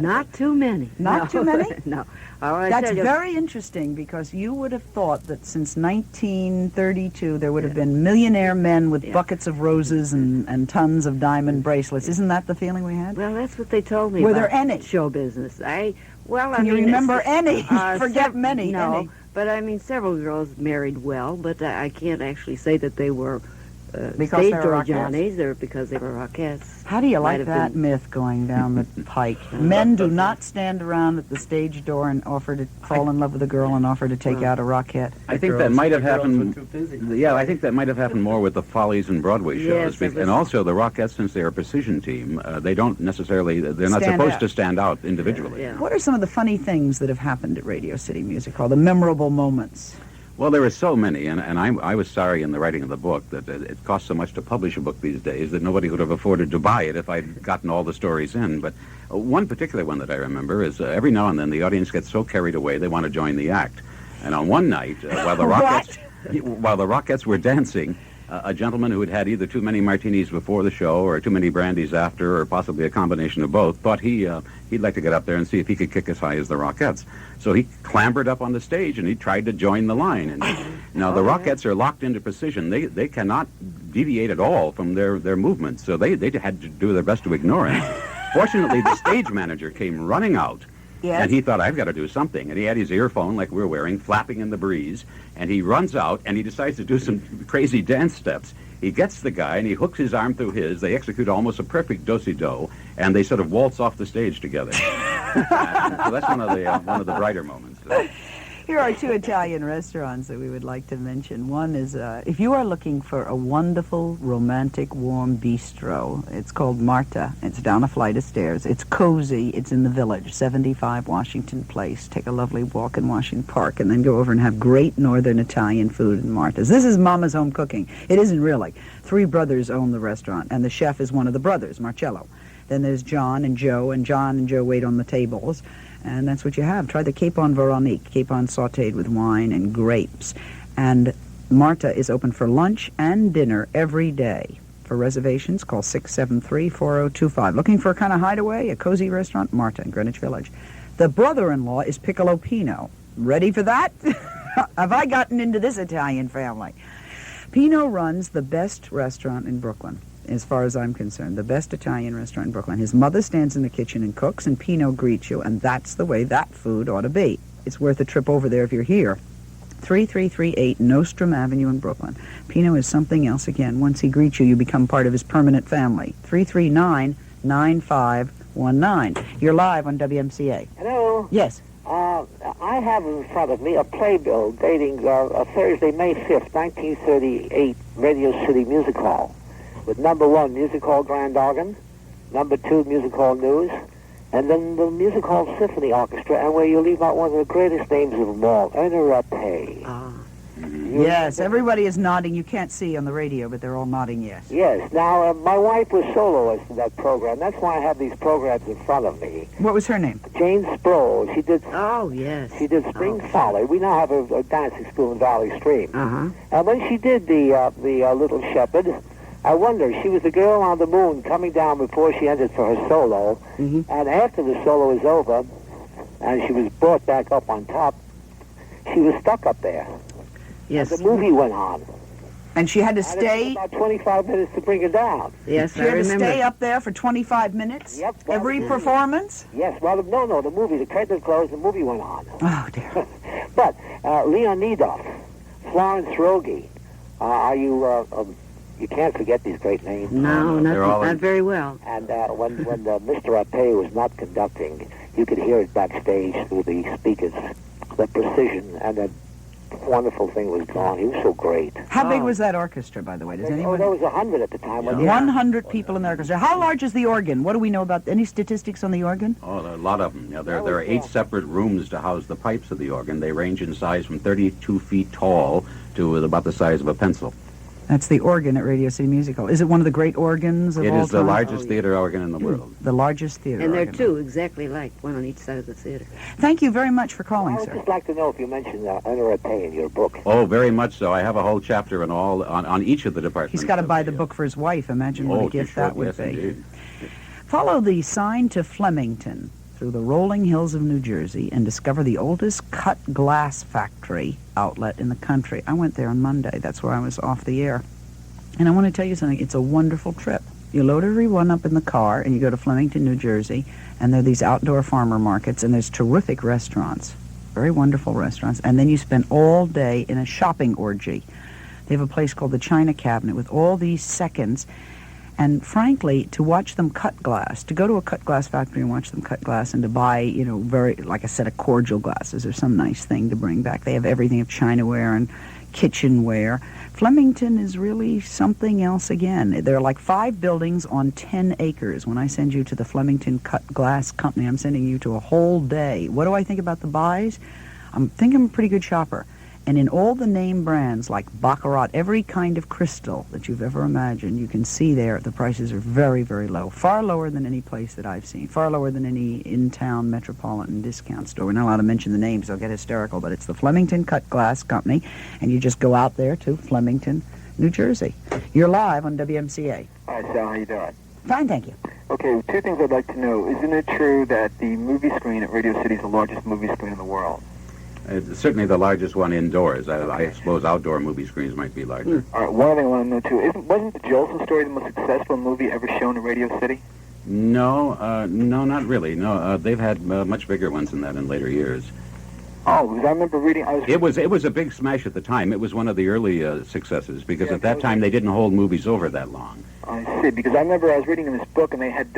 Not too many. Not No. too many? No. All I That's tell you- very interesting because you would have thought that since 1932 there would have been millionaire men with buckets of roses and tons of diamond bracelets. Isn't that the feeling we had? Well, that's what they told me Were about there any? show business. I Can you remember any? Forget sev- many. No, Any. but I mean, several girls married well, but I can't actually say that they were Because stage they were door Rockettes? Johnnies or because they were Rockettes. How do you Might like have that been- myth going down the pike? Men do not stand around at the stage door and offer to fall in love with a girl and offer to take out a Rockette. I think that might have happened. Yeah, I think that might have happened more with the Follies and Broadway Yes, shows, it was- and also the Rockettes, since they're a precision team, they don't necessarily. They're not Stand supposed out. to stand out individually. What are some of the funny things that have happened at Radio City Music Hall, the memorable moments? Well, there are so many, and I was sorry in the writing of the book that it costs so much to publish a book these days that nobody would have afforded to buy it if I'd gotten all the stories in. But one particular one that I remember is every now and then the audience gets so carried away they want to join the act. And on one night, while the Rockettes were dancing, a gentleman who had had either too many martinis before the show or too many brandies after, or possibly a combination of both, thought he'd like to get up there and see if he could kick as high as the Rockettes. So he clambered up on the stage and he tried to join the line. And now the Rockettes are locked into precision. They cannot deviate at all from their movements, so they had to do their best to ignore him. Fortunately, the stage manager came running out. Yes. And he thought, I've got to do something. And he had his earphone, like we're wearing, flapping in the breeze. And he runs out, and he decides to do some crazy dance steps. He gets the guy, and he hooks his arm through his. They execute almost a perfect do-si-do, and they sort of waltz off the stage together. So that's one of the brighter moments. Here are two Italian restaurants that we would like to mention. One is, if you are looking for a wonderful, romantic, warm bistro, it's called Marta. It's down a flight of stairs. It's cozy. It's in the Village, 75 Washington Place. Take a lovely walk in Washington Park and then go over and have great northern Italian food in Marta's. This is Mama's home cooking. It isn't really. Three brothers own the restaurant, and the chef is one of the brothers, Marcello. Then there's John and Joe, and John and Joe wait on the tables. And that's what you have. Try the capon Veronique, capon sautéed with wine and grapes. And Marta is open for lunch and dinner every day. For reservations, call 673-4025. Looking for a kind of hideaway, a cozy restaurant? Marta in Greenwich Village. The brother-in-law is Piccolo Pino. Ready for that? Have I gotten into this Italian family? Pino runs the best restaurant in Brooklyn. As far as I'm concerned, the best Italian restaurant in Brooklyn. His mother stands in the kitchen and cooks, and Pino greets you, and that's the way that food ought to be. It's worth a trip over there if you're here. 3338 Nostrum Avenue in Brooklyn. Pino is something else again. Once he greets you, you become part of his permanent family. 339-9519. You're live on WMCA. Hello. Yes. I have in front of me a playbill dating Thursday, May 5th, 1938, Radio City Music Hall, with number 1, Music Hall Grand Organ, number 2, Music Hall News, and then the Music Hall Symphony Orchestra, and where you leave out one of the greatest names of them all, Erna Rappe. Yes, everybody is nodding. You can't see on the radio, but they're all nodding yes. Yes. Now, my wife was soloist in that program. That's why I have these programs in front of me. What was her name? Jane Sproul. She did. Oh, yes. She did Spring Folly. We now have a dancing school in Valley Stream. Uh-huh. And when she did the Little Shepherd, I wonder, she was the girl on the moon coming down before she ended for her solo. Mm-hmm. And after the solo was over, and she was brought back up on top, she was stuck up there. Yes. And the movie went on. And she had to And it stay. took about 25 minutes to bring it down. Yes, She had to stay up there for 25 minutes. Yep. Every performance. Yes. Well, no. The movie, the curtain closed. The movie went on. Oh dear. But Leonidov, Florence Rogi, are you? You can't forget these great names. No, not very well. And when Mr. Arte was not conducting, you could hear it backstage through the speakers. The precision and that wonderful thing was gone. He was so great. How big was that orchestra, by the way? Does anyone? There was 100 at the time. 100 people in the orchestra. How large is the organ? What do we know about any statistics on the organ? Oh, there are a lot of them. There are 8 separate rooms to house the pipes of the organ. They range in size from 32 feet tall to about the size of a pencil. That's the organ at Radio City Music Hall. Is it one of the great organs of all time? It is the largest theater organ in the world. The largest theater And there organ. are 2 exactly like, one on each side of the theater. Thank you very much for calling, I would sir. just like to know if you mentioned Arte in your book. Oh, very much so. I have a whole chapter on each of the departments. He's got to buy the book for his wife. Imagine what a gift that would yes, be. Indeed. Follow the sign to Flemington through the rolling hills of New Jersey and discover the oldest cut glass factory outlet in the country. I went there on Monday. That's where I was off the air. And I want to tell you something. It's a wonderful trip. You load everyone up in the car, and you go to Flemington, New Jersey, and there are these outdoor farmer markets, and there's terrific restaurants, very wonderful restaurants, and then you spend all day in a shopping orgy. They have a place called the China Cabinet with all these seconds, and frankly, to watch them cut glass, to go to a cut glass factory and watch them cut glass, and to buy, very, like a set of cordial glasses or some nice thing to bring back. They have everything of Chinaware and kitchenware. Flemington is really something else again. There are like 5 buildings on 10 acres. When I send you to the Flemington Cut Glass Company, I'm sending you to a whole day. What do I think about the buys? I think I'm a pretty good shopper. And in all the name brands like Baccarat, every kind of crystal that you've ever imagined, you can see there the prices are very, very low. Far lower than any place that I've seen. Far lower than any in-town metropolitan discount store. We're not allowed to mention the names, they'll get hysterical, but it's the Flemington Cut Glass Company, and you just go out there to Flemington, New Jersey. You're live on WMCA. Hi, Sal. How you doing? Fine, thank you. Okay, 2 things I'd like to know. Isn't it true that the movie screen at Radio City is the largest movie screen in the world? It's certainly the largest one indoors. I suppose outdoor movie screens might be larger. All right, one thing I want to know, too. Wasn't the Jolson story the most successful movie ever shown at Radio City? No, not really. No, they've had much bigger ones than that in later years. Oh, because I remember reading... It was a big smash at the time. It was one of the early successes because at that time they didn't hold movies over that long. I see, because I remember I was reading in this book, and they had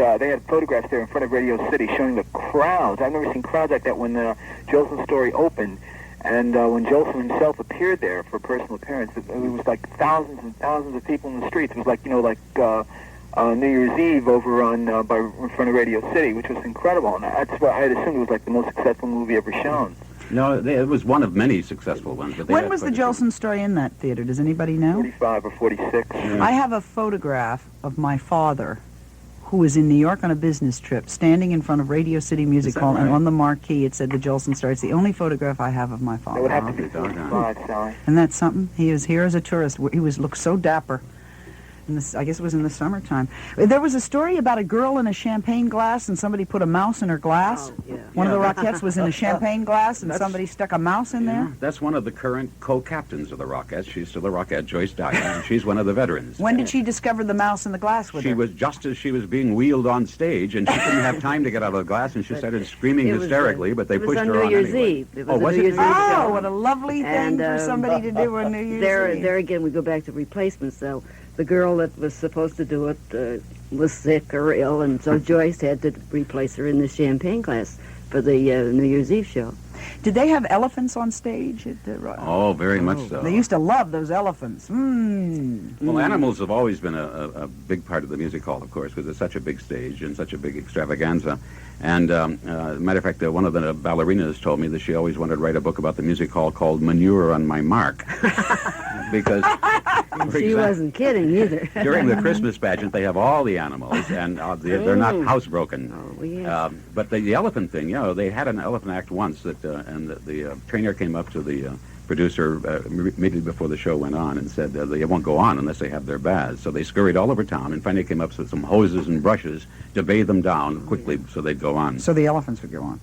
photographs there in front of Radio City showing the crowds. I've never seen crowds like that when the Jolson story opened, and when Jolson himself appeared there for a personal appearance, it was like thousands and thousands of people in the streets. It was like, New Year's Eve over in front of Radio City, which was incredible, and that's why I had assumed it was like the most successful movie ever shown. No, it was one of many successful ones. But when was the Jolson story in that theater? Does anybody know? 45 or 46. Yeah. I have a photograph of my father, who was in New York on a business trip, standing in front of Radio City Music Hall, and on the marquee it said the Jolson story. It's the only photograph I have of my father. It would have to be 45, Sally. And that's something. He was here as a tourist. He looked so dapper. I guess it was in the summertime. There was a story about a girl in a champagne glass, and somebody put a mouse in her glass. Oh, yeah. One of the Rockettes was in a champagne glass, and somebody stuck a mouse in there. That's one of the current co-captains of the Rockettes. She's still a Rockette, Joyce Dyer, and she's one of the veterans. When did she discover the mouse in the glass with her? She was just as she was being wheeled on stage, and she didn't have time to get out of the glass, and she started screaming hysterically, but they pushed her on New Year's anyway. Eve. It Oh, was New it? Year's Eve show. Oh, what a lovely thing for somebody to do on New Year's Eve. There again, we go back to replacements, though. The girl that was supposed to do it was sick or ill, and so Joyce had to replace her in the champagne glass for the New Year's Eve show. Did they have elephants on stage at the Oh, very much so. They used to love those elephants. Well, animals have always been a big part of the music hall, of course, because it's such a big stage and such a big extravaganza. And, as a matter of fact, one of the ballerinas told me that she always wanted to write a book about the music hall called Manure on My Mark. Because... She wasn't kidding either. During the Christmas pageant, they have all the animals, and they're not housebroken. Oh, yes. But the elephant thing, they had an elephant act once, and the trainer came up to the producer immediately before the show went on and said they won't go on unless they have their baths. So they scurried all over town and finally came up with some hoses and brushes to bathe them down quickly so they'd go on. So the elephants would go on.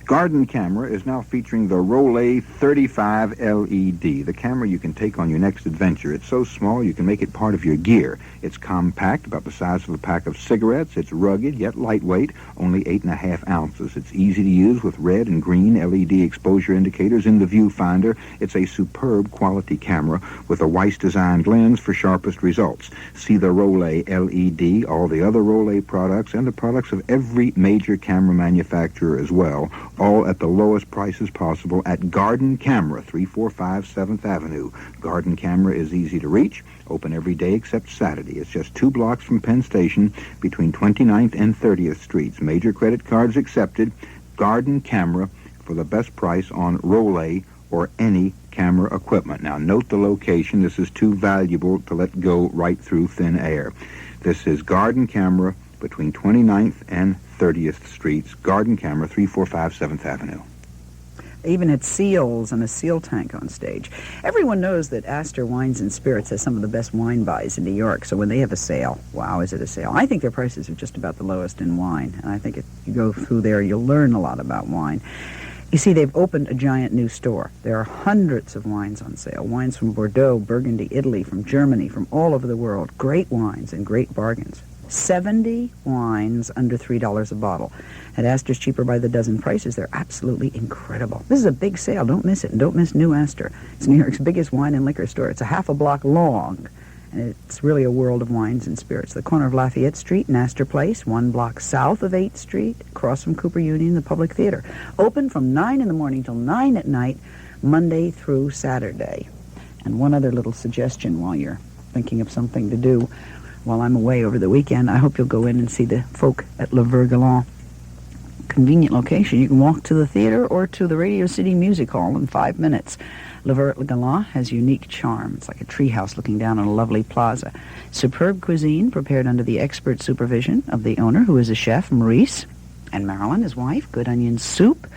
Garden Camera is now featuring the Rolay 35 LED, the camera you can take on your next adventure. It's so small you can make it part of your gear. It's compact, about the size of a pack of cigarettes. It's rugged, yet lightweight, only 8.5 ounces. It's easy to use with red and green LED exposure indicators in the viewfinder. It's a superb quality camera with a Weiss-designed lens for sharpest results. See the Rolay LED, all the other Rolay products, and the products of every major camera manufacturer as well, all at the lowest prices possible at Garden Camera, 345 7th Avenue. Garden Camera is easy to reach, open every day except Saturday. It's just 2 blocks from Penn Station between 29th and 30th Streets. Major credit cards accepted. Garden Camera for the best price on Rolay or any camera equipment. Now, note the location. This is too valuable to let go right through thin air. This is Garden Camera between 29th and 30th Streets. Garden Camera, 345 7th Avenue. They even had seals and a seal tank on stage. Everyone knows that Astor Wines and Spirits has some of the best wine buys in New York, so when they have a sale, wow, is it a sale. I think their prices are just about the lowest in wine, and I think if you go through there, you'll learn a lot about wine. You see, they've opened a giant new store. There are hundreds of wines on sale. Wines from Bordeaux, Burgundy, Italy, from Germany, from all over the world. Great wines and great bargains. 70 wines under $3 a bottle. At Astor's Cheaper by the Dozen prices, they're absolutely incredible. This is a big sale. Don't miss it. And don't miss New Astor. It's New York's biggest wine and liquor store. It's a half a block long. And it's really a world of wines and spirits. The corner of Lafayette Street and Astor Place, 1 block south of 8th Street, across from Cooper Union, the Public Theater. Open from 9 in the morning till 9 at night, Monday through Saturday. And one other little suggestion while you're thinking of something to do while I'm away over the weekend, I hope you'll go in and see the folk at Le Vergalant. Convenient location. You can walk to the theater or to the Radio City Music Hall in 5 minutes. Le Vergalant has unique charm. It's like a treehouse looking down on a lovely plaza. Superb cuisine prepared under the expert supervision of the owner, who is a chef, Maurice, and Marilyn, his wife. Good onion soup.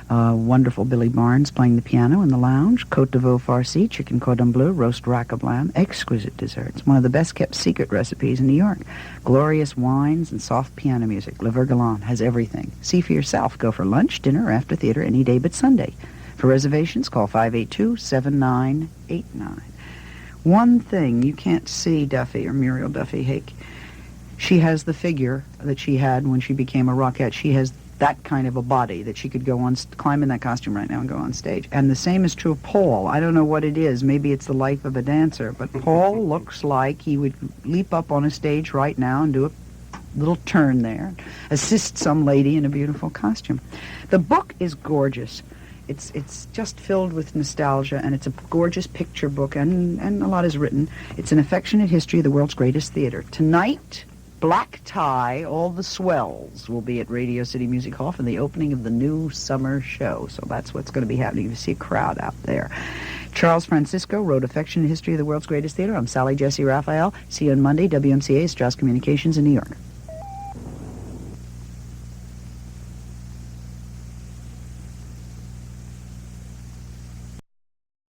Wonderful Billy Barnes playing the piano in the lounge. Côte de veau farci, chicken cordon bleu, roast rack of lamb, exquisite desserts. One of the best-kept secret recipes in New York. Glorious wines and soft piano music. Le Vergalant has everything. See for yourself. Go for lunch, dinner, or after theater any day but Sunday. For reservations, call 582-7989. One thing you can't see Duffy, or Muriel Duffy Hake, she has the figure that she had when she became a rockette. She has that kind of a body that she could go on, climb in that costume right now and go on stage. And the same is true of Paul. I don't know what it is. Maybe it's the life of a dancer. But Paul looks like he would leap up on a stage right now and do a little turn there, assist some lady in a beautiful costume. The book is gorgeous. It's just filled with nostalgia, and it's a gorgeous picture book, and a lot is written. It's an affectionate history of the world's greatest theater. Tonight, black tie, all the swells will be at Radio City Music Hall for the opening of the new summer show. So that's what's going to be happening. You see a crowd out there. Charles Francisco wrote Affectionate History of the World's Greatest Theater. I'm Sally Jessy Raphael. See you on Monday, WMCA, Strauss Communications in New York.